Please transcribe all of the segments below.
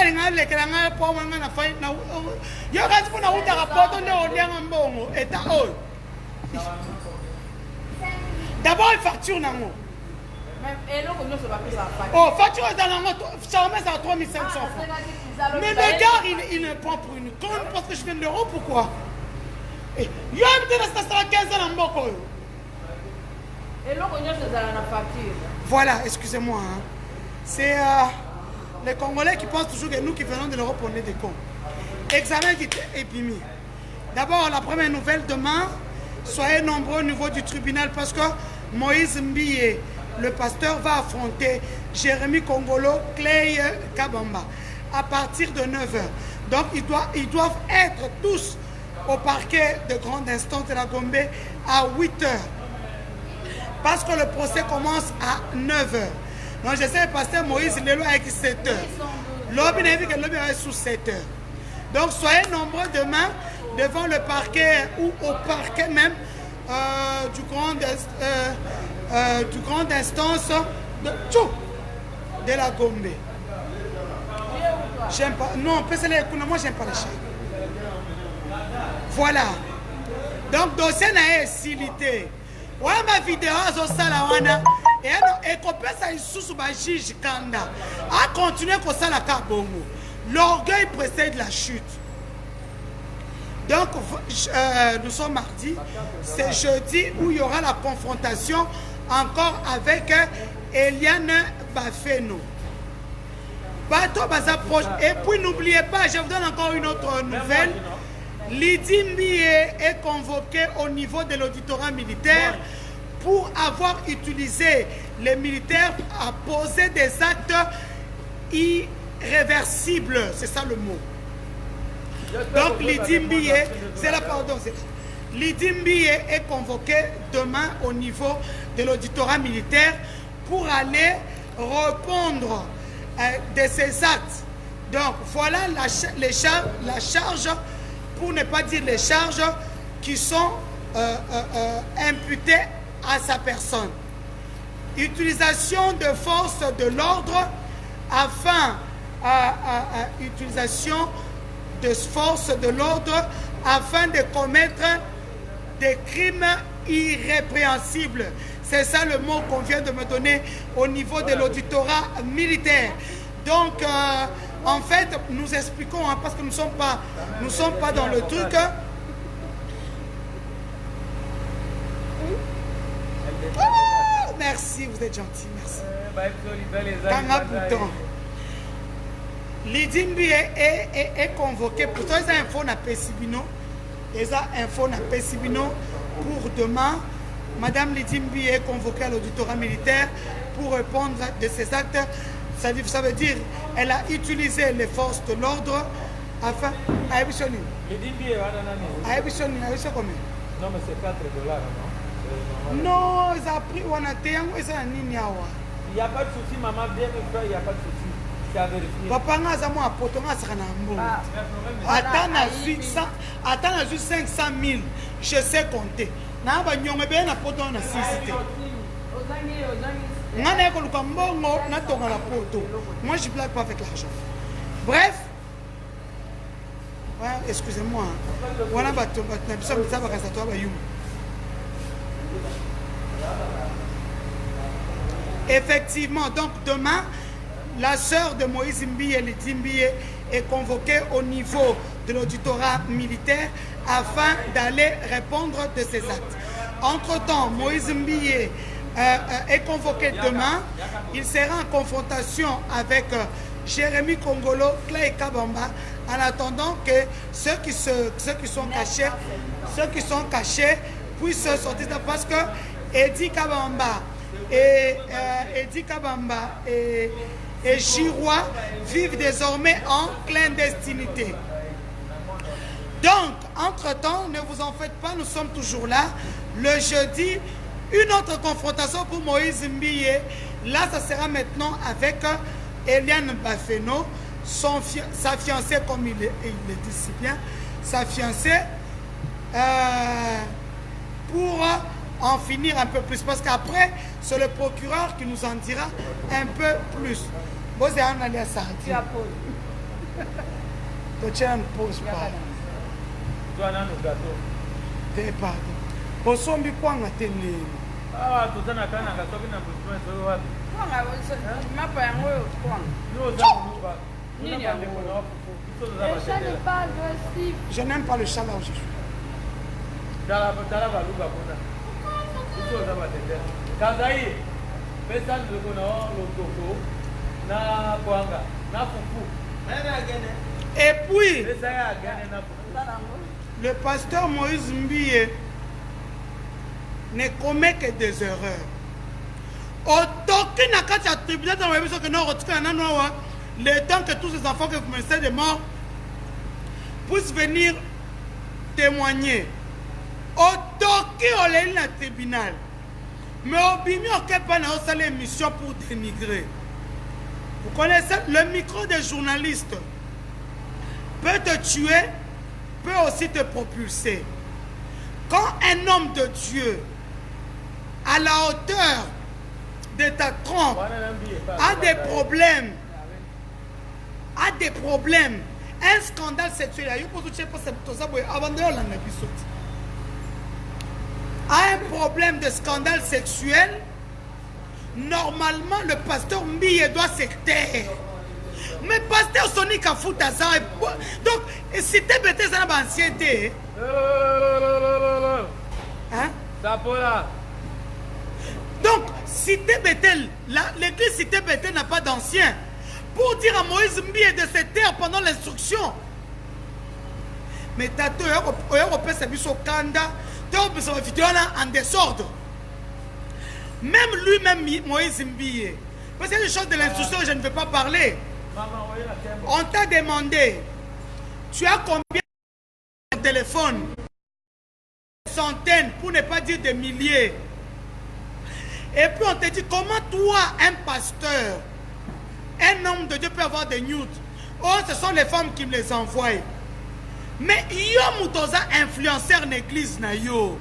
balinga lekelanga po manga na fai na yo kasi kuna uta rapport nde olianga mbongo eta oyo d'abord facture nango oh facture dans nango ça remet à 3500 francs mais le gars il ne prend pour une conne parce que je viens de l'euro pourquoi yo me ça sera 15 ans en mboko yo voilà excusez-moi hein. C'est les Congolais qui pensent toujours que nous qui venons de l'Europe, on est des cons. Examen qui est mis. D'abord, la première nouvelle demain, soyez nombreux au niveau du tribunal parce que Moïse Mbiye, le pasteur, va affronter Jérémy Kongolo, Clay Kabamba à partir de 9h. Donc, ils doivent être tous au parquet de grande instance de la Gombe à 8h. Parce que le procès commence à 9h. Donc je sais, pasteur Moïse, il est là avec 7 heures. L'homme n'a vu que l'homme est sous 7 heures. Donc soyez nombreux demain devant le parquet ou au parquet même du grande instance de la Gombe. J'aime pas. Non, moi j'aime pas les chats. Voilà. Donc dossier n'a silité. Ouais, ma vidéo au Salawana et qu'on peut ça sous ma juge Kanda à continuer comme ça la Kabongo. L'orgueil précède la chute. Donc nous sommes mardi, c'est jeudi où il y aura la confrontation encore avec Eliane Bafeno. Bateau Bazaproche. Et puis n'oubliez pas, je vous donne encore une autre nouvelle. Lydie Mbiye est convoquée au niveau de l'auditorat militaire pour avoir utilisé les militaires à poser des actes irréversibles. C'est ça le mot. Donc Lydie Mbiye, c'est la pardon. Lydie Mbiye est convoquée demain au niveau de l'auditorat militaire pour aller répondre de ces actes. Donc voilà la charge, pour ne pas dire les charges qui sont imputées à sa personne. Utilisation de force de l'ordre utilisation de force de l'ordre afin de commettre des crimes irrépréhensibles. C'est ça le mot qu'on vient de me donner au niveau de l'auditorat militaire. Donc en fait, nous expliquons, hein, parce que nous ne sommes pas dans le truc. Oh, merci, vous êtes gentil, merci. Lydie Mbiye est convoqué. Pourtant, ils ont info na Pessibino. Ils ont info na Pessibino pour demain. Madame Lydie Mbiye est convoquée à l'auditorat militaire pour répondre de ces actes. Ça veut dire elle a utilisé les forces de l'ordre afin. Lydie Mbiye, combien? Non, mais c'est 4 $, non? Non, ils ont pris on a été en il n'y a pas de souci, maman, bien il n'y a pas de souci. C'est à vérifier. Papa, attends, juste 500 000, je sais compter. Moi, je ne blague pas avec l'argent. Bref, ouais, excusez-moi. Effectivement, donc demain, la sœur de Moïse Mbiye, Lydie Mbiye, est convoquée au niveau de l'auditorat militaire afin d'aller répondre de ces actes. Entre-temps, Moïse Mbiye est convoqué demain. Il sera en confrontation avec Jérémy Kongolo, Clay Kabamba, en attendant que ceux qui sont cachés puissent sortir, parce que Eddie Kabamba et Girois vivent désormais en clandestinité. Donc, entre-temps, ne vous en faites pas, nous sommes toujours là. Le jeudi, une autre confrontation pour Moïse Mbiye. Là, ça sera maintenant avec Eliane Bafeno, sa fiancée, comme il le dit si bien, sa fiancée, pour en finir un peu plus. Parce qu'après, c'est le procureur qui nous en dira un peu plus. Tu tiens une pause pas. Tu as un gâteau. T'es pardon. Au son du coin à tenir. Ah, tout ça n'a qu'un gâteau qui n'a pas besoin de voir. Je n'aime pas le chat là où je suis. Et puis, le pasteur Moïse Mbie ne commet que des erreurs. Aucun cas de tribunal dans le que nous retrouvons le temps que tous ces enfants que vous menacez de mort puissent venir témoigner. Aucun on est dans le tribunal. Mais au bimi aucun pas dans une émission pour dénigrer. Vous connaissez le micro des journalistes peut te tuer, peut aussi te propulser. Quand un homme de Dieu à la hauteur de ta trompe a des problèmes, un scandale sexuel, a un problème de scandale sexuel, normalement le pasteur Mbie doit se taire. Mais pasteur Sonic a foutu ça. Donc, si tu es ça dans l'ancienneté. Hein? Donc, Cité Bethel, l'église Cité Bethel n'a pas d'ancien. Pour dire à Moïse Mbie de se taire pendant l'instruction. Mais Tato, Européen, c'est au Kanda, en désordre. Même lui-même, Moïse Mbie. Parce qu'il y a des choses de l'instruction que je ne veux pas parler. On t'a demandé, tu as combien de téléphones? Centaines, pour ne pas dire des milliers. Et puis on te dit, comment toi, un pasteur, un homme de Dieu peut avoir des nudes? Oh, ce sont les femmes qui me les envoient. Mais yo mutoza influenceur en église na yo.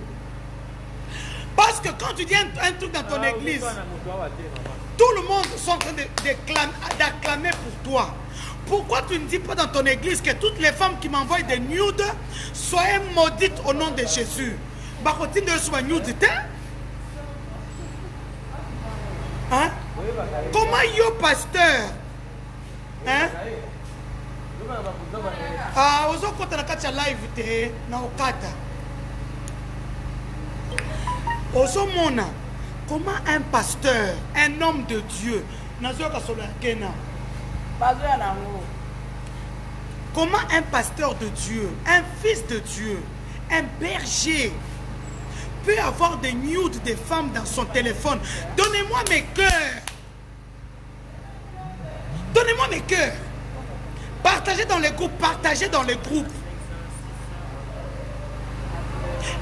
Parce que quand tu dis un truc dans ton église, tout le monde est en train d'acclamer pour toi. Pourquoi tu ne dis pas dans ton église que toutes les femmes qui m'envoient des nudes soient maudites au nom de Jésus? Hein? Comment yo pasteur? Hein? Ah, ozo kota na kati ya live te na okata. Ozo mona. Comment un pasteur, un homme de Dieu, comment un pasteur de Dieu, un fils de Dieu, un berger peut avoir des nudes des femmes dans son téléphone? Donnez-moi mes cœurs. Donnez-moi mes cœurs. Partagez dans les groupes, partagez dans les groupes.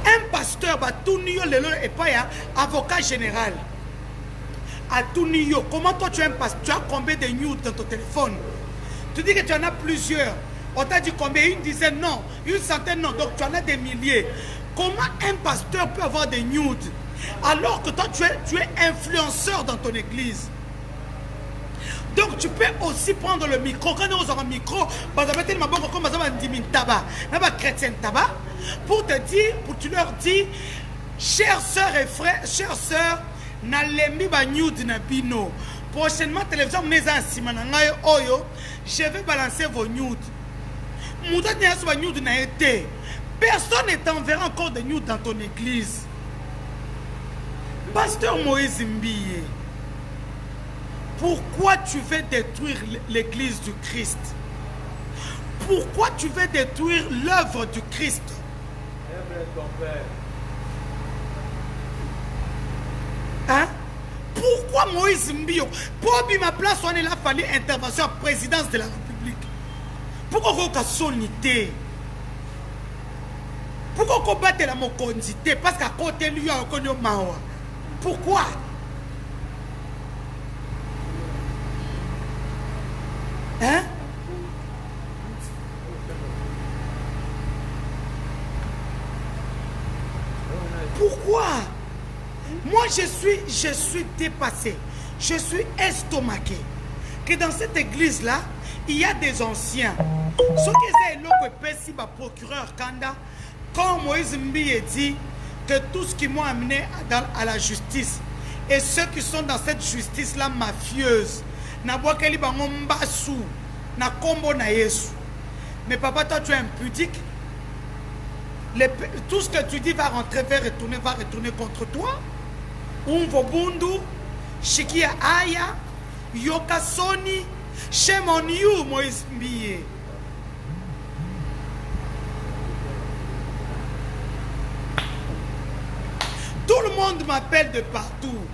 Un pasteur, avocat général, à Tounio, comment toi tu es un pasteur? Tu as combien de nudes dans ton téléphone? Tu dis que tu en as plusieurs. On t'a dit combien? Une dizaine? Non. Une centaine? Non. Donc tu en as des milliers. Comment un pasteur peut avoir des nudes alors que toi tu es influenceur dans ton église? Donc tu peux aussi prendre le micro. Quand nous avons un micro, pour te dire, pour tu leur dis, chers sœurs et frères, chers sœurs, n'allez pas nude na bino. Prochainement, télévision, je vais balancer vos nudes. Personne ne t'enverra encore des nudes dans ton église. Pasteur Moïse Mbie, pourquoi tu veux détruire l'église du Christ? Pourquoi tu veux détruire l'œuvre du Christ? Hein? Pourquoi Moïse Mbio? Pour ma place, on est là, fallu intervention à la présidence de la République. Pourquoi on a sonité? Pourquoi on combattre la mocondité? Parce qu'à côté lui, on connaît Mawa. Pourquoi? Hein? Pourquoi? Moi, je suis dépassé. Je suis estomaqué. Que dans cette église-là, Il y a des anciens. Ceux qui sont le procureur Kanda, quand Moïse Mbiye dit que tout ce qui m'ont amené à la justice et ceux qui sont dans cette justice-là mafieuse, na boakeli bango mbasu, na kombo na Yesu. Mais papa, toi tu es impudique. Tout ce que tu dis va retourner contre toi. Umvo bundu, shikia aya, yoka soni, shame on you, Moïse Mbiye. Tout le monde m'appelle de partout.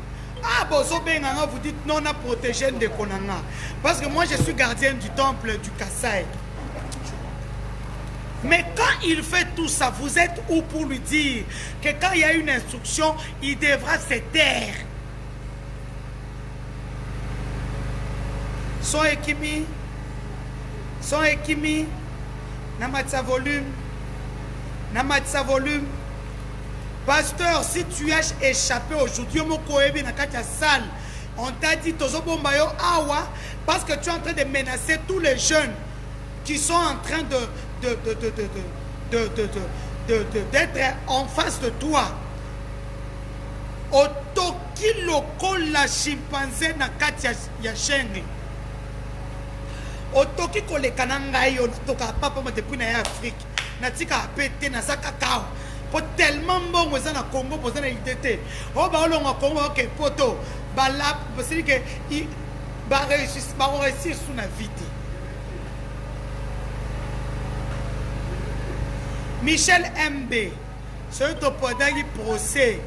Ah, Bozo Benganga, vous dites non, on a protégé de Konanga. Parce que moi, je suis gardien du temple du Kassai. Mais quand il fait tout ça, vous êtes où pour lui dire que quand il y a une instruction, il devra se taire? Son Ekimi, Namatsa volume. Pasteur, si tu as échappé aujourd'hui, on t'a dit awa parce que tu es en train de menacer tous les jeunes qui sont en train d'être en face de toi. Otoki loko la chimpanzé na kati ya jungle. Otoki kolekana ngai yo toka papa ma depuis na Afrique. Na tika apete na saka kao. Pour tellement bon aux na Congo pour na idée. Oh ba olonga Congo ke poto ba la parce que il ba réussir sous na vie. Michel MB, ce topodagi procès.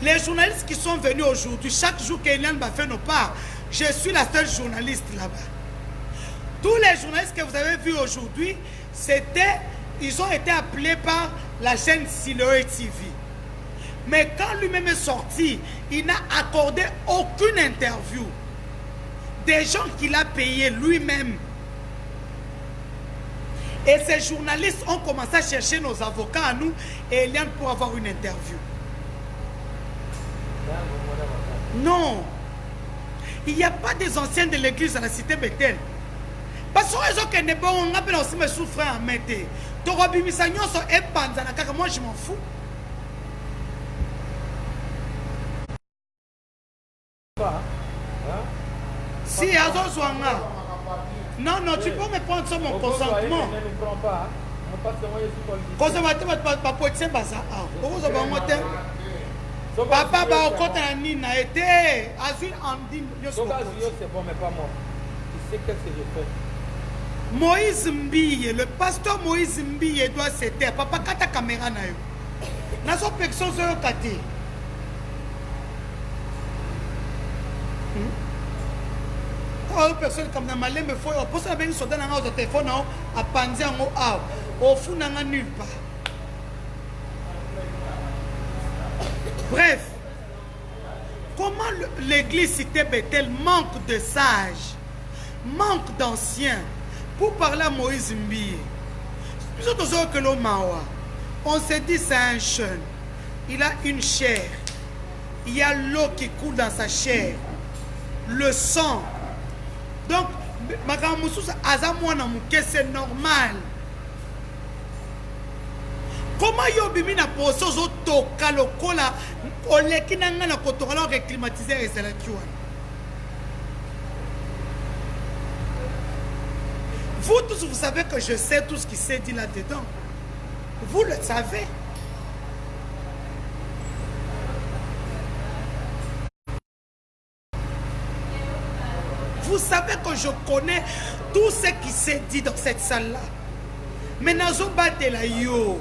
Les journalistes qui sont venus aujourd'hui, chaque jour qu'Eliane va faire nos parts, je suis la seule journaliste là-bas. Tous les journalistes que vous avez vus aujourd'hui, ils ont été appelés par la chaîne Siloé TV. Mais quand lui-même est sorti, il n'a accordé aucune interview. Des gens qu'il a payés lui-même. Et ces journalistes ont commencé à chercher nos avocats à nous et Eliane pour avoir une interview. Non. Il n'y a pas des anciens de l'église à la cité Bethel. Parce que les gens on appelle aussi mes souffrants à mettre. Moi je m'en fous. Si, non, non, tu peux me prendre sur mon consentement. Papa, a été c'est bon, mais pas moi. Tu sais qu'est-ce que je fais? Moïse Mbiye, le pasteur Moïse Mbiye doit se taire. Papa, quand ta caméra n'a eu. N'a pas personne sur le côté. Quand personne comme dans malin me faut pour ça ben soda dans au téléphone à panzi en au fou n'a nulle part. Bref, comment l'église cité Bethel manque de sages, manque d'anciens pour parler à Moïse Mbiye. Que l'homme on se dit c'est un jeune, il a une chair, il y a l'eau qui coule dans sa chair, le sang. Donc, c'est normal. Comment yobi na poso zo toka lokola oleki nanga na kotola reclimatiser et c'est la tuwa. Vous tous vous savez que je sais tout ce qui s'est dit là-dedans. Vous le savez. Vous savez que je connais tout ce qui s'est dit dans cette salle-là. Mais nazo bate la yo.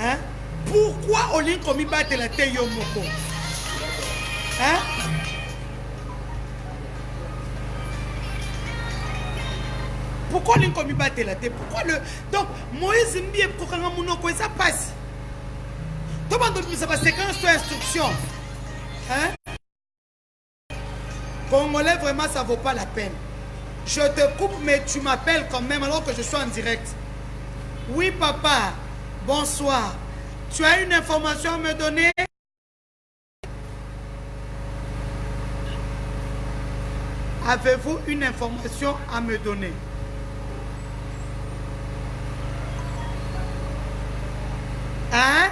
Hein? Pourquoi Olin komi bate la te yo moko? Hein? Pourquoi Olin komi bate la te? Pourquoi le... Donc, Moïse Mbiye kokanga munoko ça passe. Comment d'autres ça passe séquence de instruction? Hein? Congolais, vraiment, ça ne vaut pas la peine. Je te coupe, mais tu m'appelles quand même alors que je suis en direct. Oui, papa. Bonsoir. Tu as une information à me donner? Avez-vous une information à me donner? Hein?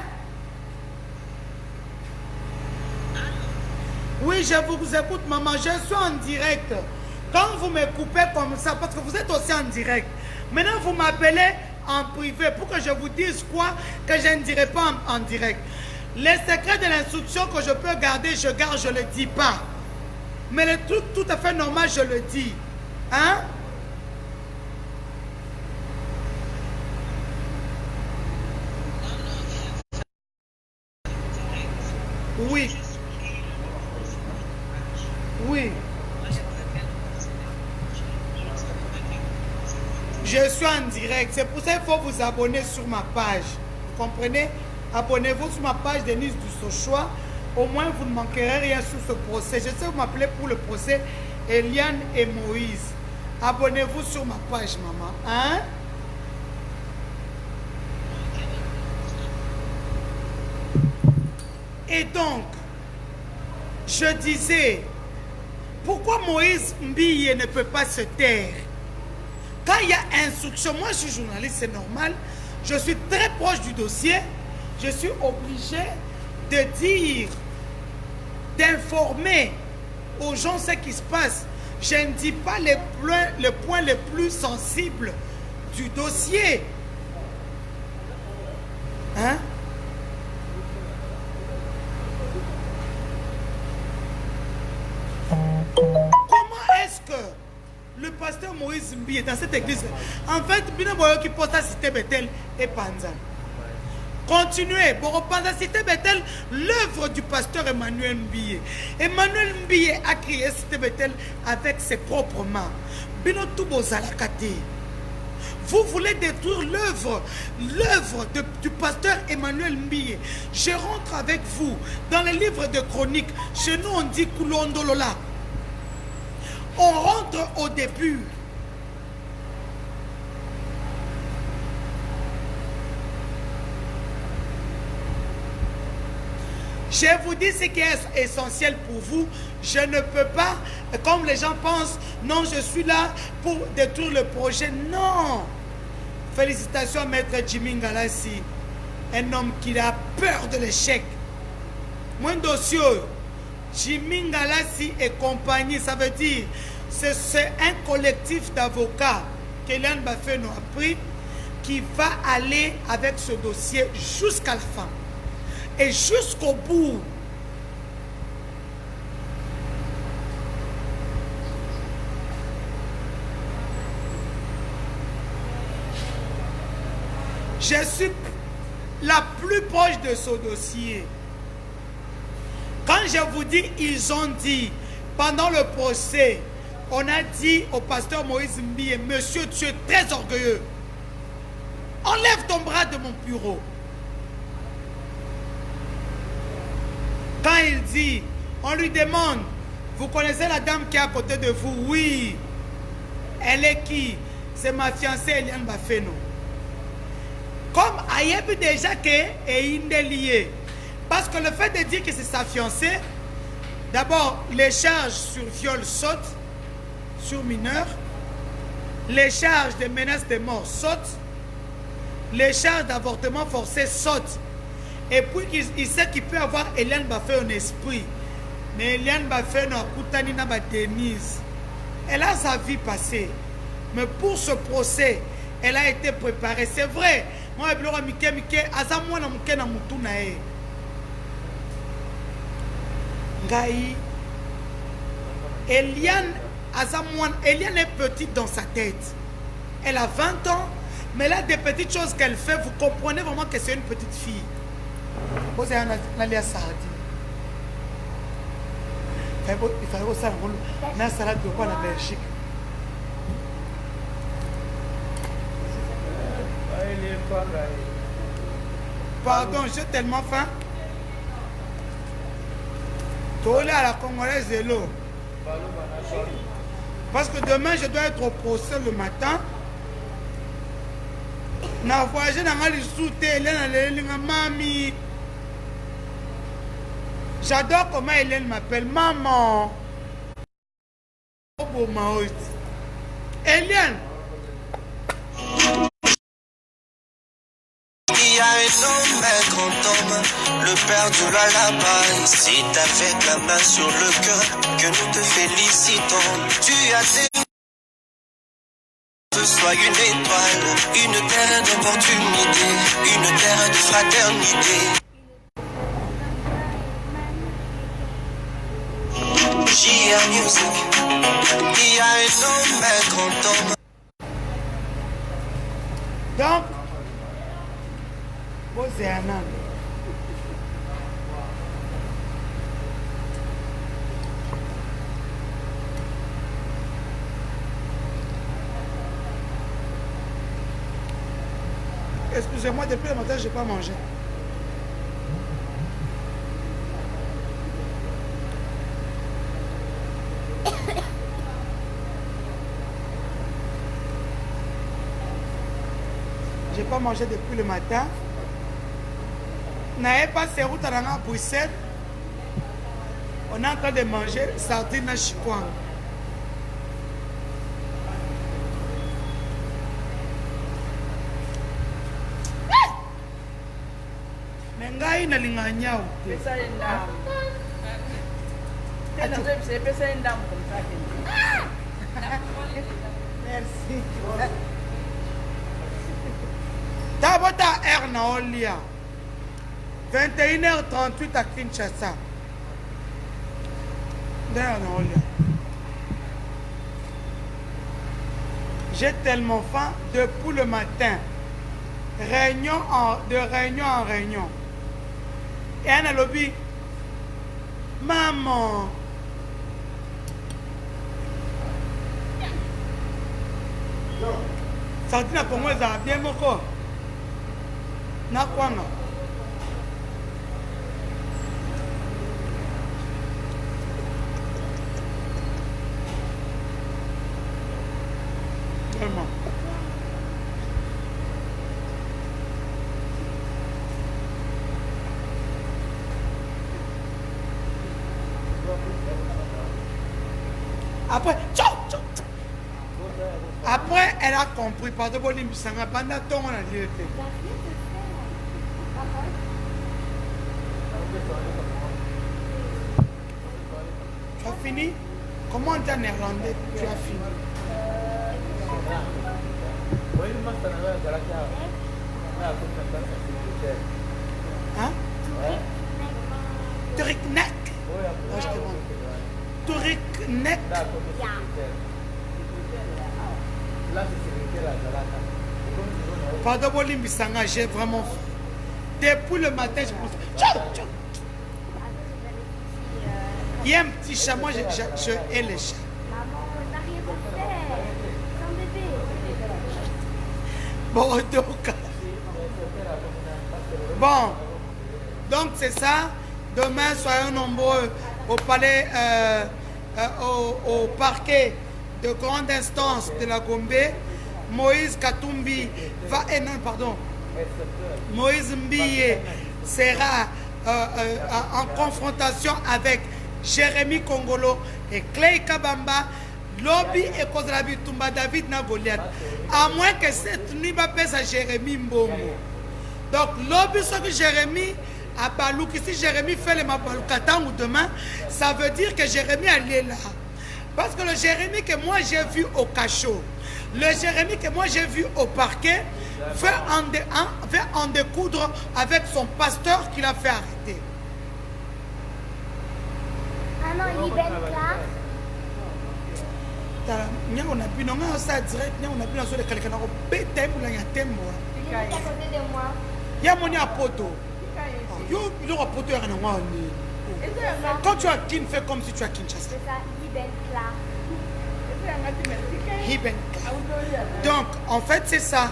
Oui, je vous écoute, maman. Je suis en direct. Quand vous me coupez comme ça, parce que vous êtes aussi en direct, maintenant vous m'appelez en privé pour que je vous dise quoi que je ne dirai pas en direct. Les secrets de l'instruction que je peux garder, je garde, je ne le dis pas. Mais les trucs tout à fait normal, je le dis. Hein? Oui. Oui. Je suis en direct. C'est pour ça qu'il faut vous abonner sur ma page. Vous comprenez? Abonnez-vous sur ma page Denise Dussochoa. Au moins, vous ne manquerez rien sur ce procès. Je sais que vous m'appelez pour le procès Eliane et Moïse. Abonnez-vous sur ma page, maman. Hein? Et donc, je disais, pourquoi Moïse Mbille ne peut pas se taire? Quand il y a instruction, moi je suis journaliste, c'est normal. Je suis très proche du dossier. Je suis obligé de dire, d'informer aux gens ce qui se passe. Je ne dis pas les points les plus sensibles du dossier. Hein? Comment est-ce que le pasteur Moïse Mbille dans cette église, en fait, Binoboyo qui porte à Cité Bethel et Panzan. Continuez. Pour Panzan Cité Bethel, l'œuvre du pasteur Emmanuel Mbille. Emmanuel Mbille a créé Cité Bethel avec ses propres mains. Bino Toubo Zalakate. Vous voulez détruire l'œuvre du pasteur Emmanuel Mbille. Je rentre avec vous dans les livres de chroniques. Chez nous, on dit Koulondolola. On rentre au début. Je vous dis ce qui est essentiel pour vous. Je ne peux pas, comme les gens pensent, non, je suis là pour détruire le projet. Non. Félicitations à Maître Jimmy Ngalassi, un homme qui a peur de l'échec. Mon dossier, Jimmy Ngalassi et compagnie, ça veut dire c'est un collectif d'avocats qu'Eliane Bafeno a pris qui va aller avec ce dossier jusqu'à la fin et jusqu'au bout. Je suis la plus proche de ce dossier. Quand je vous dis, ils ont dit, pendant le procès, on a dit au pasteur Moïse Mbille, monsieur, tu es très orgueilleux. Enlève ton bras de mon bureau. Quand il dit, on lui demande, vous connaissez la dame qui est à côté de vous? Oui. Elle est qui? C'est ma fiancée Eliane Bafeno. Comme Ayebi déjà qu'elle est liée. Parce que le fait de dire que c'est sa fiancée, d'abord, les charges sur viol sautent, sur mineur. Les charges de menaces de mort sautent. Les charges d'avortement forcé sautent. Et puis, il sait qu'il peut avoir Eliane Bafeno en esprit. Mais Eliane Bafeno a Koutani Naba Denise. Elle a sa vie passée. Mais pour ce procès, elle a été préparée. C'est vrai. Moi, je Eliane est petite dans sa tête. Elle a 20 ans, mais elle a des petites choses qu'elle fait. Vous comprenez vraiment que c'est une petite fille. Vous avez un salade. Il fallait aussi une salade de quoi la Belgique. Pardon, j'ai tellement faim. Tolé à la Congolaise de l'eau. Parce que demain, je dois être au procès le matin. Na voyagé dans les sous-télé, mami. J'adore comment Hélène m'appelle maman. Eliane. Il y a un homme, un grand homme, le père de la là-bas. C'est avec la main sur le cœur que nous te félicitons. Tu as des... Sois une étoile, une terre d'opportunité, une terre de fraternité. JR Music, il y a un homme, un grand homme. Donc, posez un an. Excusez-moi, depuis le matin, je n'ai pas mangé. Je n'ai pas mangé depuis le matin. N'avez pas ces routes à Bruxelles. On est en train de manger sardines à chikwang. Mengai na linganyao. Pesa endam. Tena c'est pesa endam comme ça. Merci. Tabota Air na Olia. 21h38 à Kinshasa. D'ailleurs, na Olia. J'ai tellement faim depuis le matin. De réunion en réunion. Et un lobby. Maman. Sardine pour moi, ça a bien beaucoup. Na kwanga. Vraiment. Après, tchao, tchao. Après, elle a compris. Pardon, Bolim, ça n'a pas d'attendre, on a dit. Tu as fini? Comment on dit en néerlandais? Tu as fini. Hein? Turiknek. Je te demande. Turiknek. Pardon, Bolim Bissanga, j'ai vraiment. Depuis le matin, je pense. Tchao, tchao. Il y a un petit chat, moi je hais les chats. Maman, on n'a rien fait. Bon, Sans bébé. donc. Bon. Donc c'est ça. Demain, soyons nombreux au palais, au parquet de grande instance de la Gombe. Moïse Katumbi va. Non, pardon. Moïse Mbiye sera en confrontation avec Jérémy Kongolo et Clay Kabamba, Lobby et Kozrabi Tumba David na Goliath. À moins que cette nuit va passer à Jérémy Mbongo. Donc, Lobby, ce que Jérémy a balou, que si Jérémy fait le Mabalukatan ou demain, ça veut dire que Jérémy est là. Parce que le Jérémy que moi j'ai vu au cachot, le Jérémy que moi j'ai vu au parquet, veut en découdre avec son pasteur qui l'a fait arrêter. Ah non, il est belle là. Il y a un ça direct, il y a un peu de quelqu'un qui a un Il est à côté de moi. il y a mon apoto. Il y a un apoto. Quand tu as Kin, fais comme si tu as Kinshasa. C'est ça, il est belle là. Donc, en fait, c'est ça.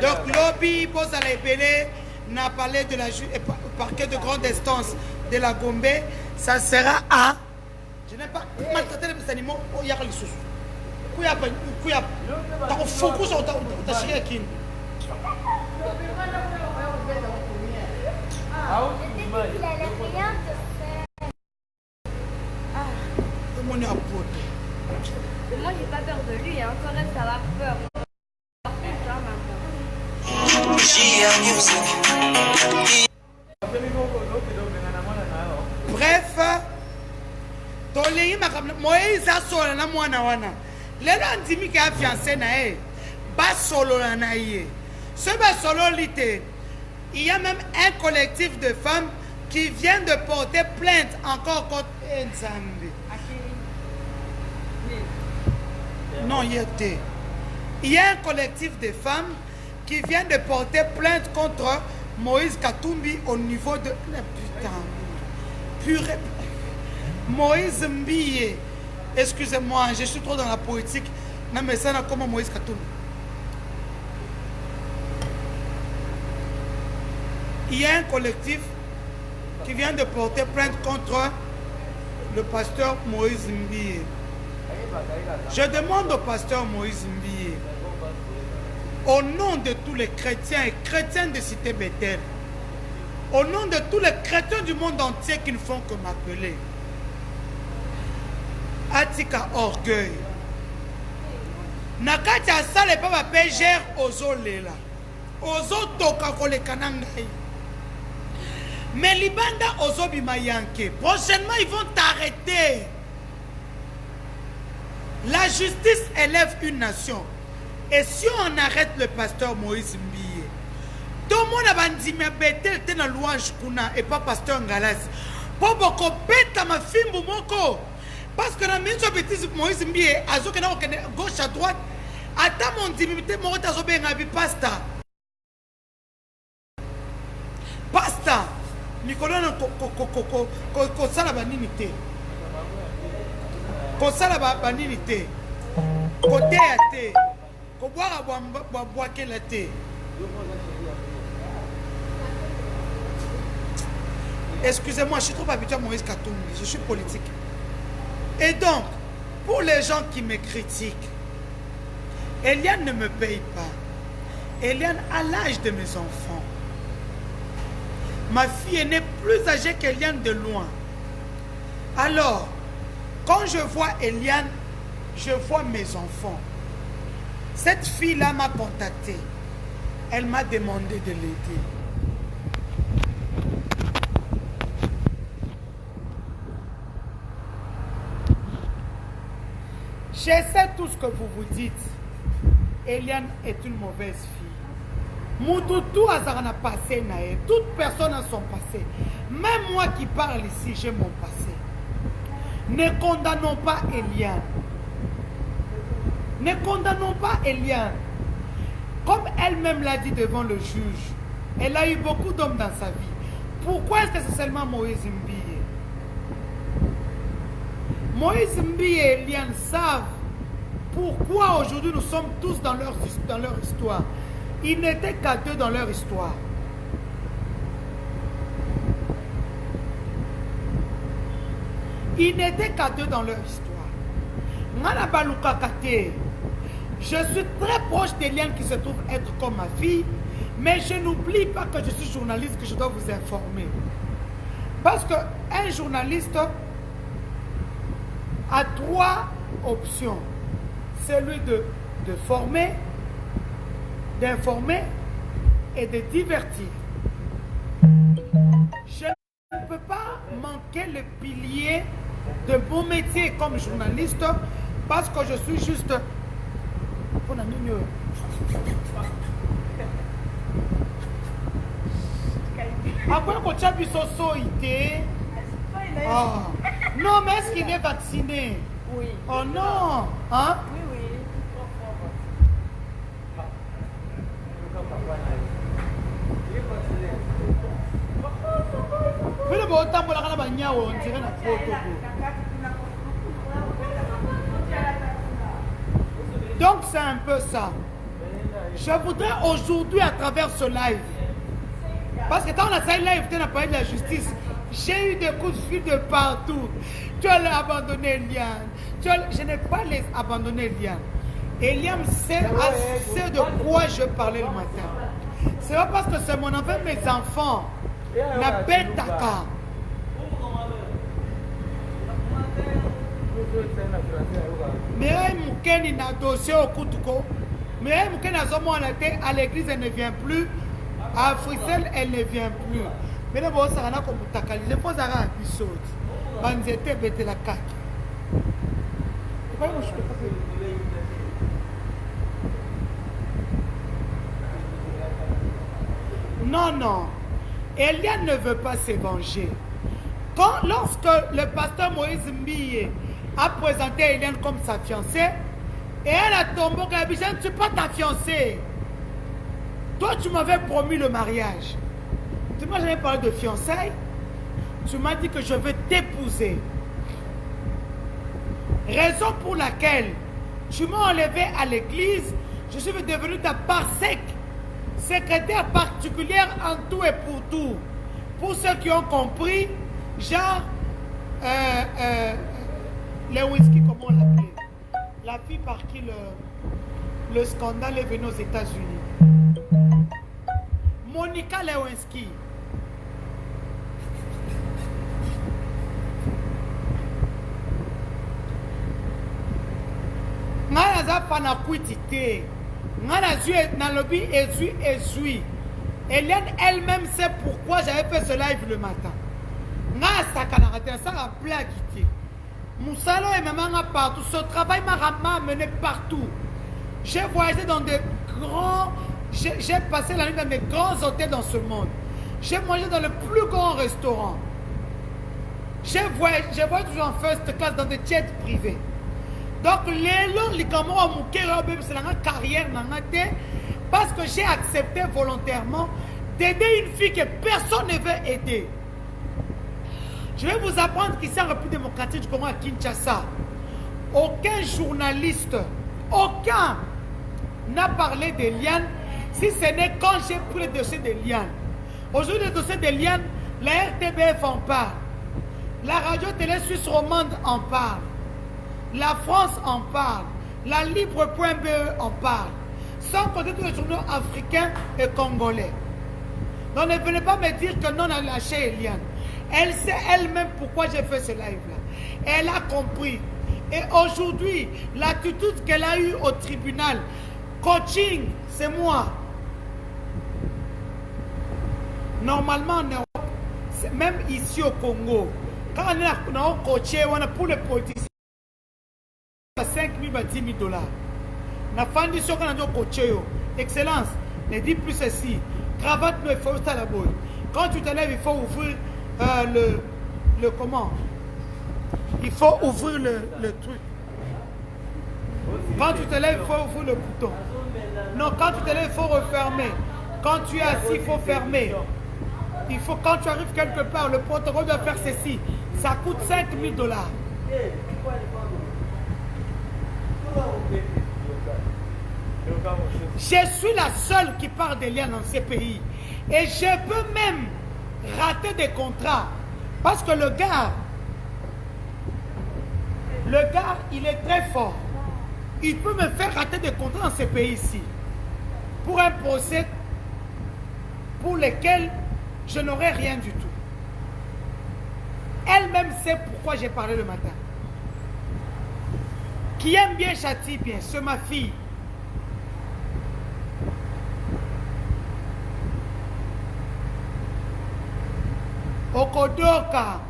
Donc, Lobby, Bozala Ebele, n'a parlé de la parquet de grande instance de la Gombe. Ça sera à. Je n'ai pas maltraité les animaux. Il y a les sous. Il y a un focus sur ta chérie Kin. Je t'ai dit qu'il allait rien te faire. Mon apoto. Moi, moi, j'ai pas peur de lui, hein. Toi, reste avoir peur. Gia Music. Bref, Moïse a solo na mwana wana. Lelo andimi ki a fiancé na e. Ba solo na ye. Ce ba solo lité. Il y a même un collectif de femmes qui vient de porter plainte encore contre Nzambe. Non, il y a un collectif de femmes qui vient de porter plainte contre Moïse Katumbi au niveau de... Putain. Purée. Moïse Mbie. Excusez-moi, je suis trop dans la poétique. Non, mais ça n'a comme Moïse Katumbi. Il y a un collectif qui vient de porter plainte contre le pasteur Moïse Mbie. Je demande au pasteur Moïse Mbie, au nom de tous les chrétiens et chrétiennes de Cité Bethel, au nom de tous les chrétiens du monde entier qui ne font que m'appeler, Atika orgueil. Nakatia sale papa pégère ozo lela. Ozo toka kole kanangai. Mais libanda ozo bimayanke. Prochainement ils vont t'arrêter. La justice élève une nation. Et si on arrête le pasteur Moïse Mbie, tout le monde a bandit mais Bethel te na louange kuna et pas pasteur Ngalas. Pour beaucoup bêta ma fille moko. Parce que dans la minute bêtise Moïse Mbie, azo kena gauche à droite, ata mon dimité mon tazo benga bi pasta. Pasta. Nicolas ko sala banini te. Ko sala banini te. Ko te ate. Ko boire boire quel thé. Excusez-moi, je suis trop habitué à Moïse Katumbi, je suis politique. Et donc, pour les gens qui me critiquent, Eliane ne me paye pas. Eliane a l'âge de mes enfants. Ma fille est née plus âgée qu'Eliane de loin. Alors, quand je vois Eliane, je vois mes enfants. Cette fille-là m'a contacté. Elle m'a demandé de l'aider. Je sais tout ce que vous vous dites. Eliane est une mauvaise fille. Moutoutou Azarana passé nae. Toute personne a son passé. Même moi qui parle ici, j'ai mon passé. Ne condamnons pas Eliane. Ne condamnons pas Eliane. Comme elle-même l'a dit devant le juge, elle a eu beaucoup d'hommes dans sa vie. Pourquoi est-ce que c'est seulement Moïse Mbie? Moïse Mbie et Eliane savent pourquoi aujourd'hui nous sommes tous dans leur histoire. Ils n'étaient qu'à deux dans leur histoire. Ils n'étaient qu'à deux dans leur histoire. Je suis très proche d'Eliane qui se trouve être comme ma fille, mais je n'oublie pas que je suis journaliste, que je dois vous informer. Parce qu'un journaliste a trois options. Celui de former, d'informer et de divertir. Je ne peux pas manquer le pilier de mon métier comme journaliste parce que je suis juste... Après qu'on t'a vu son soïté. Non, mais est-ce qu'il est vacciné? Oui. Oh non. Hein? Oui, oui. Donc c'est un peu ça. Je voudrais aujourd'hui à travers ce live, parce que quand on a fait live, on a parlé de la justice, j'ai eu des coups de fil de partout. Tu as abandonné Eliane. Je n'ai pas les abandonné Eliane. Eliane sait de quoi je parlais le matin. C'est pas parce que c'est mon enfant, mes enfants. Na betaka. Mireille Moukeni n'a dossier au Koutouko. Mireille Moukeni a son à l'église, elle ne vient plus. À Frissel, elle ne vient plus. Mais là, ça va comme Takali. Je pose à la pisode. Banzete bete la kaki. Non, non. Eliane ne veut pas se venger. Lorsque le pasteur Moïse Mbiye a présenté Eliane comme sa fiancée, et elle a tombé, elle a dit, je ne suis pas ta fiancée. Toi, tu m'avais promis le mariage. Tu m'as jamais parlé de fiançailles. Tu m'as dit que je veux t'épouser. Raison pour laquelle tu m'as enlevé à l'église, je suis devenu ta secrétaire particulière en tout et pour tout. Pour ceux qui ont compris, genre, Lewinsky, comment on l'appelait? La fille par qui le scandale est venu aux États-Unis. Monica Lewinsky. Ngana pana kwitité. Ngana zui na lobby ezui. Eliane elle-même sait pourquoi j'avais fait ce live le matin. Ngana sakana ça a plaquité. Moussalo et maman partout. Ce travail m'a mené partout. J'ai voyagé dans des grands... J'ai passé la nuit dans des grands hôtels dans ce monde. J'ai mangé dans le plus grand restaurant. J'ai voyagé toujours en first class dans des jets privés. Donc, les longs, les camarades ont c'est la carrière, parce que j'ai accepté volontairement d'aider une fille que personne ne veut aider. Je vais vous apprendre qu'ici en République démocratique du Congo à Kinshasa, aucun journaliste, aucun n'a parlé d'Eliane, si ce n'est quand j'ai pris le dossier d'Eliane. Aujourd'hui, le dossier d'Eliane, la RTBF en parle, la radio-télé suisse romande en parle, la France en parle, la Libre.be en parle, sans compter tous les journaux africains et congolais. Donc ne venez pas me dire que non, on a lâché Eliane. Elle sait elle-même pourquoi j'ai fait ce live-là. Elle a compris. Et aujourd'hui, l'attitude qu'elle a eue au tribunal, coaching, c'est moi. Normalement en Europe, même ici au Congo, quand on a coaché, on a pour les politiciens, 5 000 à 10 000 dollars. On a fait ce qu'on a coaché. Excellence, ne dis plus ceci. Cravate, il faut ça la boule. Quand tu te lèves, il faut ouvrir le comment? Il faut ouvrir le truc. Quand tu te lèves, il faut ouvrir le bouton. Non, quand tu te lèves, il faut refermer. Quand tu es assis, il faut fermer. Il faut, quand tu arrives quelque part, le protocole doit faire ceci. Ça coûte 5 000 dollars. Je suis la seule qui parle d'Eliane dans ces pays. Et je peux même rater des contrats. Parce que le gars, il est très fort. Il peut me faire rater des contrats dans ces pays-ci. Pour un procès pour lequel je n'aurai rien du tout. Elle-même sait pourquoi j'ai parlé le matin. Qui aime bien châtie bien, c'est ma fille. Okodoka.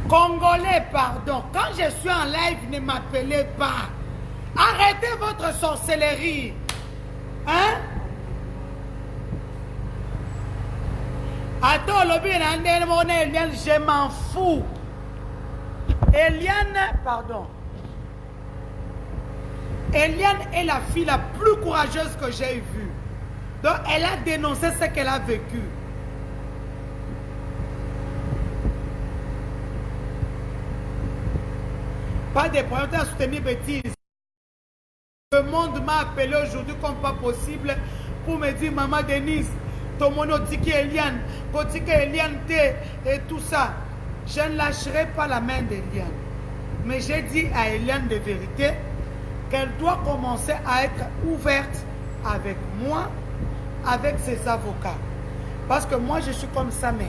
Congolais, pardon. Quand je suis en live, ne m'appelez pas. Arrêtez votre sorcellerie. Hein? Attends, Eliane, je m'en fous. Eliane, pardon. Eliane est la fille la plus courageuse que j'ai vue. Donc, elle a dénoncé ce qu'elle a vécu. Pas de problème à soutenir bêtises. Le monde m'a appelé aujourd'hui comme pas possible pour me dire, maman Denise, ton mono dit Eliane, Eliane et tout ça. Je ne lâcherai pas la main d'Eliane. Mais j'ai dit à Eliane de vérité qu'elle doit commencer à être ouverte avec moi, avec ses avocats. Parce que moi, je suis comme sa mère.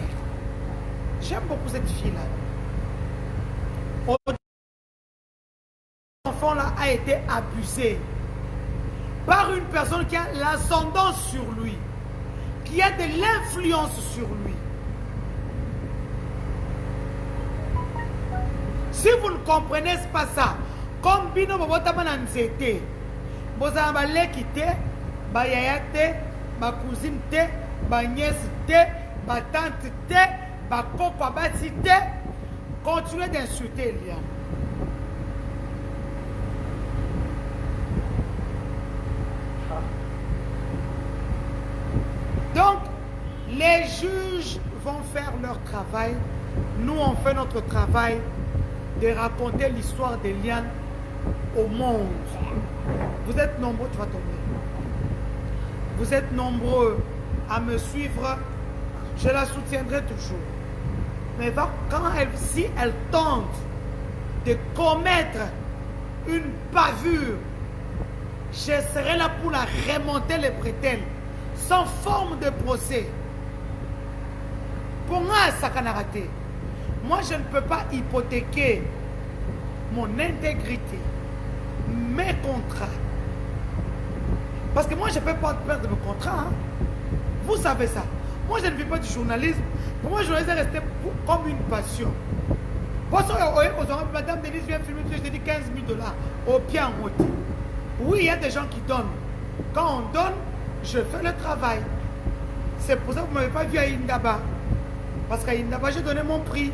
J'aime beaucoup cette fille-là. L'enfant-là a été abusé par une personne qui a l'ascendance sur lui, qui a de l'influence sur lui. Si vous ne comprenez pas ça, comme Bino Bobotaman Nzete, Bozamba Lekite, Bayayate, ma cousine te, ma nièce te, ma tante te, ma coco abati te, continuez d'insulter Eliane. Donc, les juges vont faire leur travail. Nous, on fait notre travail de raconter l'histoire d'Eliane au monde. Vous êtes nombreux, tu vas tomber. Vous êtes nombreux à me suivre. Je la soutiendrai toujours. Mais si elle tente de commettre une bavure, je serai là pour la remonter les bretelles, sans forme de procès. Pour moi, ça n'a raté. Moi, je ne peux pas hypothéquer mon intégrité, mes contrats. Parce que moi, je ne peux pas perdre mes contrats. Hein. Vous savez ça. Moi, je ne vis pas du journalisme. Pour moi, le journalisme est resté comme une passion. Madame Denise vient filmer, je te dis 15 000 $ au pied en route. Oui, il y a des gens qui donnent. Quand on donne, je fais le travail. C'est pour ça que vous ne m'avez pas vu à Indaba. Parce qu'à Indaba, j'ai donné mon prix.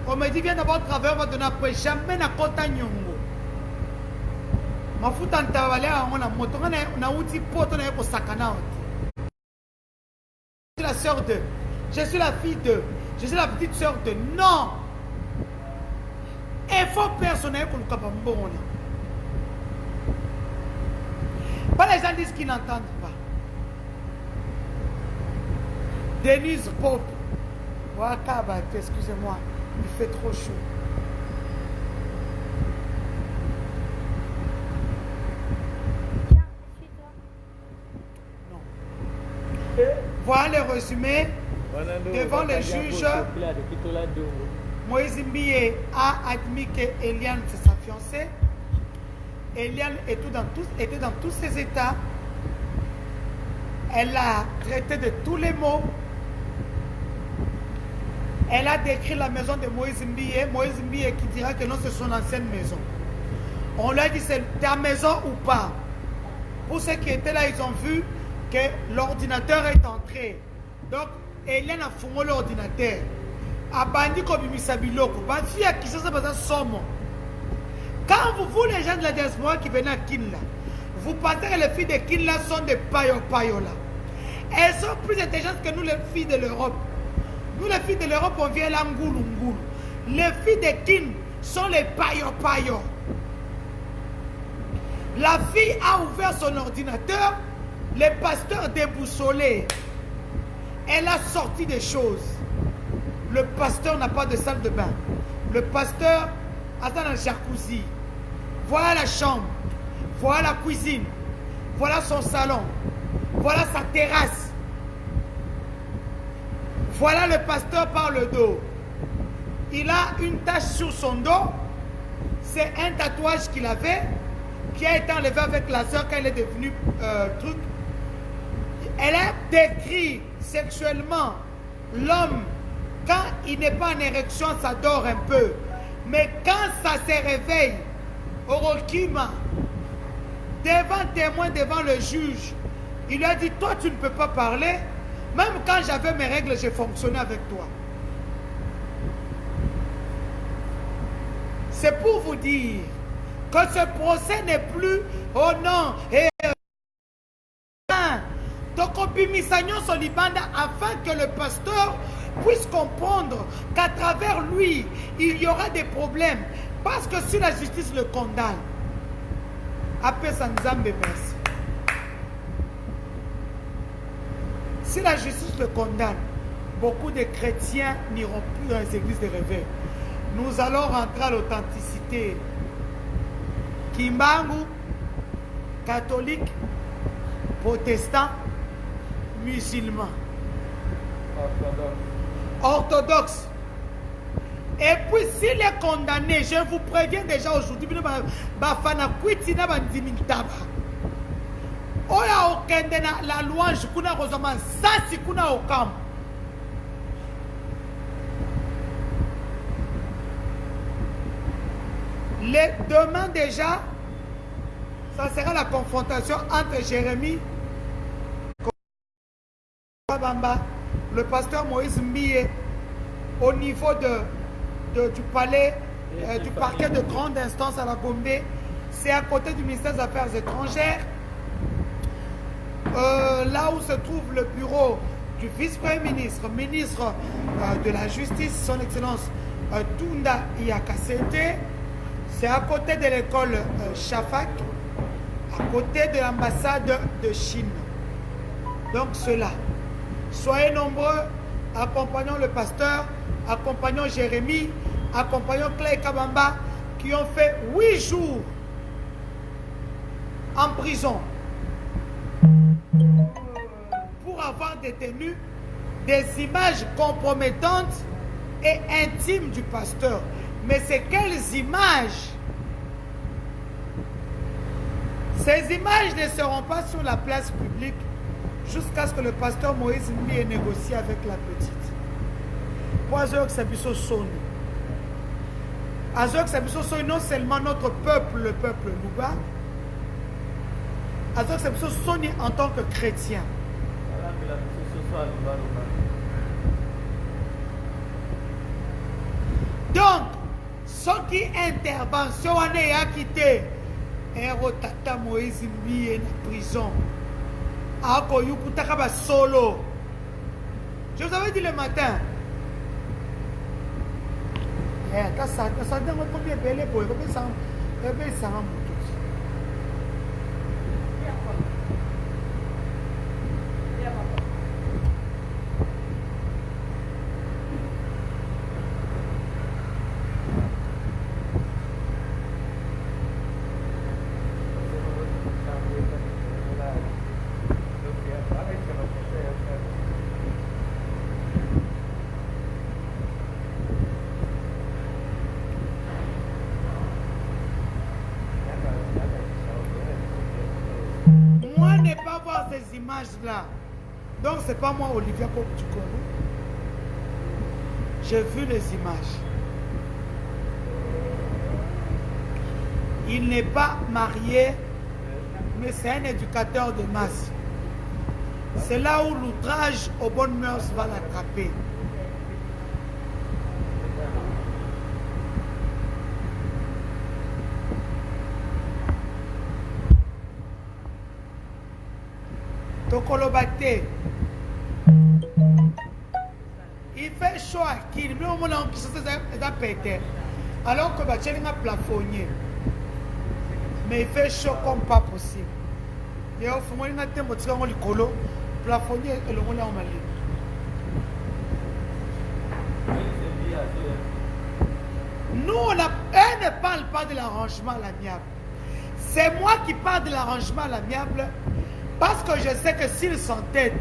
On m'a dit, viens d'abord travailler, on va donner après. Jamais na kota nyongo. Ma fouta ntawale on a moto, on a outil poto na yeko sakana. Je suis la sœur de. Je suis la fille de. Je suis la petite sœur de. Non. Effort personnel pour le capambon. Pas les gens disent qu'ils n'entendent pas. Denise Pop. Wakaba, excusez-moi, il fait trop chaud. Non. Voilà le résumé. Devant le juge, Moïse Mbiye a admis qu'Eliane c'est sa fiancée. Eliane était dans tous ses états. Elle a traité de tous les mots. Elle a décrit la maison de Moïse Mbiye. Moïse Mbiye qui dira que non, c'est son ancienne maison. On lui a dit, c'est ta maison ou pas? Pour ceux qui étaient là, ils ont vu que l'ordinateur est entré. Donc, Eliane a fumé l'ordinateur. Abandi Kobimisa Biloko. Bandi a qui ça passe somme. Quand vous, les gens de la diaspora qui venaient à Kinla, vous pensez que les filles de Kinla sont des payo-payo là. Elles sont plus intelligentes que nous, les filles de l'Europe. Nous, les filles de l'Europe, on vient là, ngoulou. Les filles de Kin sont les payo-payo. La fille a ouvert son ordinateur, le pasteur déboussolé. Elle a sorti des choses. Le pasteur n'a pas de salle de bain. Le pasteur attend un jacuzzi. Voilà la chambre. Voilà la cuisine. Voilà son salon. Voilà sa terrasse. Voilà le pasteur par le dos. Il a une tache sur son dos. C'est un tatouage qu'il avait, qui a été enlevé avec la soeur quand elle est devenue truc. Elle a décrit sexuellement l'homme. Quand il n'est pas en érection, ça dort un peu. Mais quand ça se réveille, Orokima, devant témoin, devant le juge, il lui a dit, toi tu ne peux pas parler. Même quand j'avais mes règles, j'ai fonctionné avec toi. C'est pour vous dire que ce procès n'est plus oh non et afin que le pasteur puisse comprendre qu'à travers lui, il y aura des problèmes. Parce que si la justice le condamne, après ça nous a merci. Si la justice le condamne, beaucoup de chrétiens n'iront plus dans les églises de réveil. Nous allons rentrer à l'authenticité. Kimbangu, catholique, protestants, musulmans, Orthodoxe. orthodoxes. Et puis s'il est condamné, je vous préviens déjà aujourd'hui, oya okende na la louange kuna kozoma sasi kuna okam. Demain déjà, ça sera la confrontation entre Jérémie Kabamba, le pasteur Moïse Mbiye, au niveau du palais, du parquet de grande instance à la Gombe. C'est à côté du ministère des Affaires étrangères, là où se trouve le bureau du vice-premier ministre, ministre de la Justice, son Excellence Tunda Iyakasete. C'est à côté de l'école Shafak, à côté de l'ambassade de Chine. Donc cela, soyez nombreux, accompagnons le pasteur, accompagnons Jérémie, accompagnons Clay Kabamba, qui ont fait 8 jours en prison pour avoir détenu des images compromettantes et intimes du pasteur. Mais c'est quelles images? Ces images ne seront pas sur la place publique jusqu'à ce que le pasteur Moïse Mbiye négocie avec la petite. Poiseur que c'est biso soni. Azor que c'est biso soni, non seulement notre peuple, le peuple Louba. Azor que c'est biso soni en tant que chrétien. Donc, ce qui intervention on est à quitter un tata Moïse Mbiye en prison. Solo. Je vous avais dit le matin. Moi, ne pas voir ces images-là. Donc, c'est pas moi, Olivia Pop du Congo. J'ai vu les images. Il n'est pas marié, mais c'est un éducateur de masse. C'est là où l'outrage aux bonnes mœurs va l'attraper. Tokolobate. Il fait chaud à qui? Mais au moment où il a pété. Alors que Bachel a plafonnier. Mais il fait chaud comme pas possible. Et au fond, il a été motivé en licolo. Plafonnier et le monde en Mali. Nous, elle ne parle pas de l'arrangement à l'amiable. C'est moi qui parle de l'arrangement à l'amiable. Parce que je sais que s'ils s'entêtent,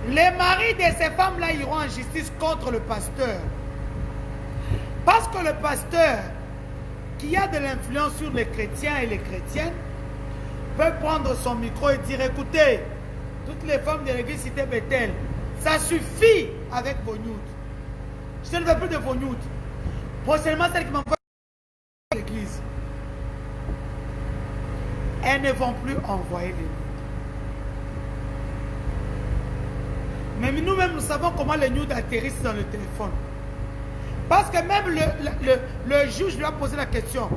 les maris de ces femmes-là iront en justice contre le pasteur. Parce que le pasteur, qui a de l'influence sur les chrétiens et les chrétiennes, peut prendre son micro et dire, écoutez, toutes les femmes de l'église cité Bethel, ça suffit avec vos nudes. Je ne veux plus de vos nudes. Prochainement, celles qui m'envoient à l'église. Elles ne vont plus envoyer les nudes. Mais nous-mêmes, nous savons comment les nudes atterrissent dans le téléphone. Parce que même le juge lui a posé la question.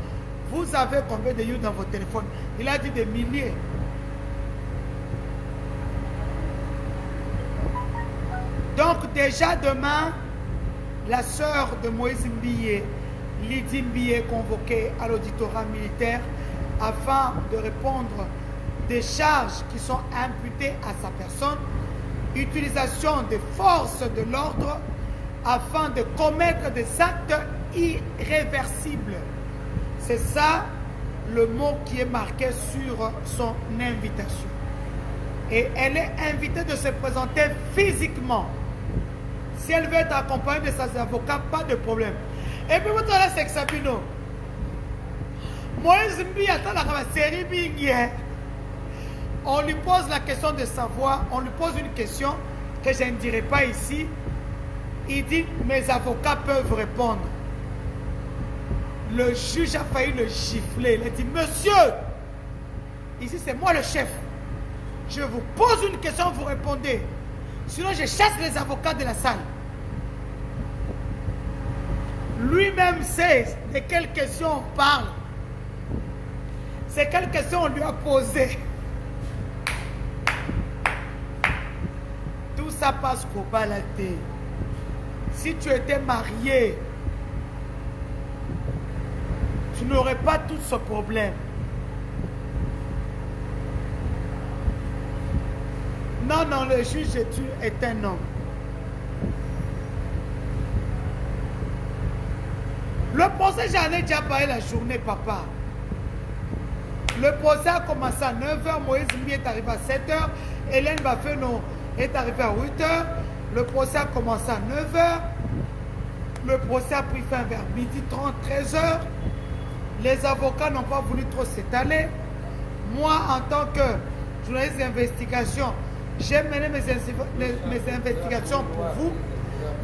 Vous avez combien de nudes dans votre téléphone? Il a dit des milliers. Donc déjà demain, la sœur de Moïse Mbiye, Lydie Mbiye, est convoquée à l'auditorat militaire afin de répondre des charges qui sont imputées à sa personne, utilisation des forces de l'ordre afin de commettre des actes irréversibles. C'est ça le mot qui est marqué sur son invitation. Et elle est invitée de se présenter physiquement. Si elle veut être accompagnée de ses avocats, pas de problème. Et puis vous là, c'est que Sabino. Moïse Mbi attend la série Bingi. On lui pose la question de savoir, on lui pose une question que je ne dirai pas ici. Il dit, mes avocats peuvent répondre. Le juge a failli le gifler. Il a dit, monsieur, ici c'est moi le chef. Je vous pose une question, vous répondez. Sinon, je chasse les avocats de la salle. Lui-même sait de quelle question on parle. C'est quelle question on lui a posée. Tout ça passe qu'au balaté. Si tu étais marié, tu n'aurais pas tout ce problème. Non, non, le juge est un homme. Le procès, j'en ai déjà parlé la journée, papa. Le procès a commencé à 9h, Moïse Mbi est arrivé à 7h, Hélène Bafeno est arrivée à 8h, le procès a commencé à 9h, le procès a pris fin vers 12h30, 13h, les avocats n'ont pas voulu trop s'étaler. Moi, en tant que journaliste d'investigation, j'ai mené mes investigations pour vous.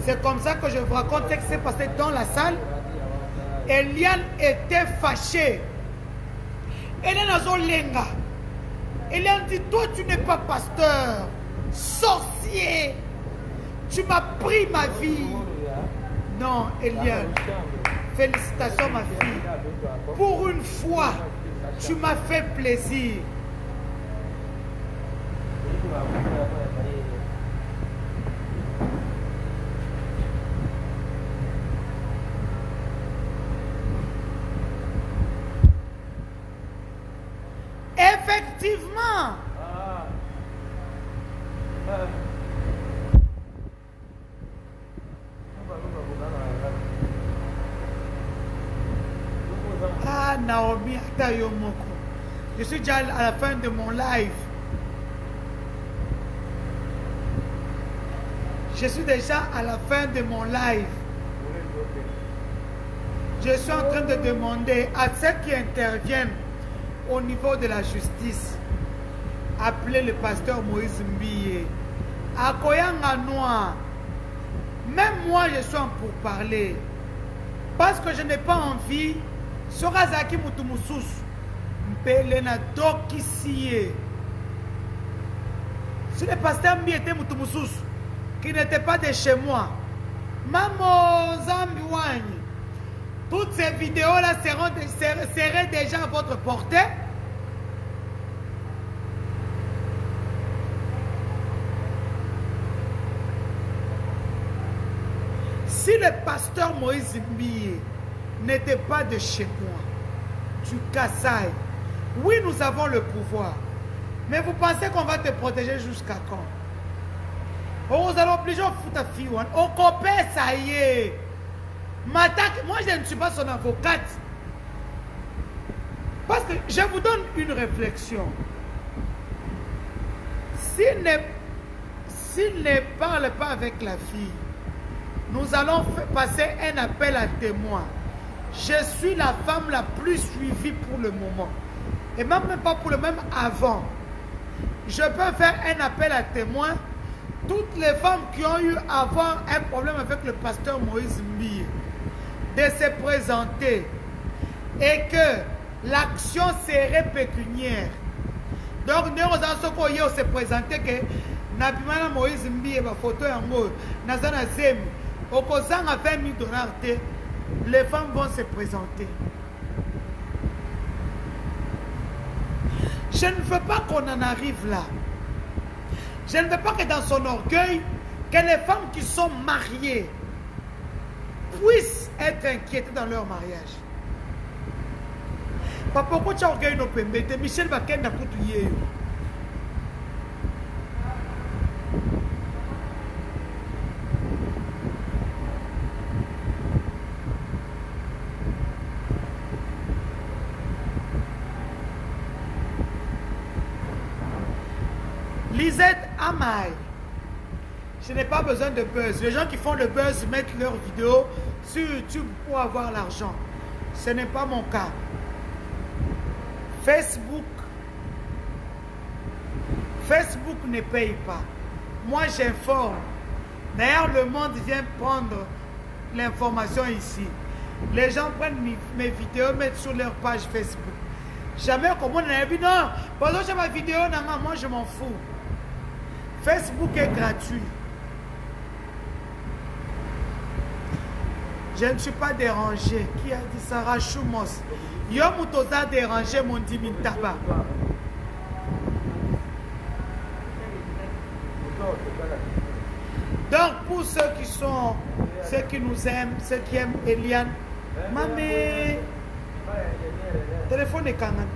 C'est comme ça que je vous raconte ce qui s'est passé dans la salle. Eliane était fâchée. Eliane Azolenga. Eliane dit, toi tu n'es pas pasteur, sorcier. Tu m'as pris ma vie. Non, Eliane. Félicitations ma fille. Pour une fois, tu m'as fait plaisir. Effectivement. Ah, Naomi Atayomoko. Je suis déjà à la fin de mon live. Je suis déjà à la fin de mon live. Je suis en train de demander à ceux qui interviennent au niveau de la justice, appelez le pasteur Moïse Mbi. À Koyanga Noir, même moi je suis en pourparler. Parce que je n'ai pas envie, Sorazaki Mutumusus, Mpelena Dokisiye. Si le pasteur Mbi était Mutumusus, qui n'était pas de chez moi, Maman Zambiwani, toutes ces vidéos-là seraient déjà à votre portée. Si le pasteur Moïse Mbi n'était pas de chez moi, du Kassai, oui, nous avons le pouvoir. Mais vous pensez qu'on va te protéger jusqu'à quand? On vous allez obliger à foutre à Fiwan. Au copé, ça y est. Moi, je ne suis pas son avocate. Parce que je vous donne une réflexion. S'il ne parle pas avec la fille, nous allons passer un appel à témoin. Je suis la femme la plus suivie pour le moment. Et même pas pour le même avant. Je peux faire un appel à témoin. Toutes les femmes qui ont eu avant un problème avec le pasteur Moïse Mbi, de se présenter et que l'action serait pécuniaire. Donc, nous allons se présenter que Nabimana Moïse Mbi et ma photo en haut, Nazana Zemi, opposant à 20 000 $, les femmes vont se présenter. Je ne veux pas qu'on en arrive là. Je ne veux pas que dans son orgueil, que les femmes qui sont mariées puissent être inquiétées dans leur mariage. Papa, pourquoi tu as orgueil no pembete? Michel Bakenda Koutouye. Lisette Amaï. Je n'ai pas besoin de buzz. Les gens qui font le buzz mettent leurs vidéos sur YouTube pour avoir l'argent. Ce n'est pas mon cas. Facebook ne paye pas. Moi, j'informe. D'ailleurs, le monde vient prendre l'information ici. Les gens prennent mes vidéos, mettent sur leur page Facebook. Jamais comme on a dit, non, pendant que j'ai ma vidéo, non, moi je m'en fous. Facebook est gratuit. Je ne suis pas dérangé. Qui a dit Sarah Choumos? Yom Toza dérangé mon 10 000 tabac. Donc pour ceux qui nous aiment, ceux qui aiment Eliane, Mamé, téléphone est quand même.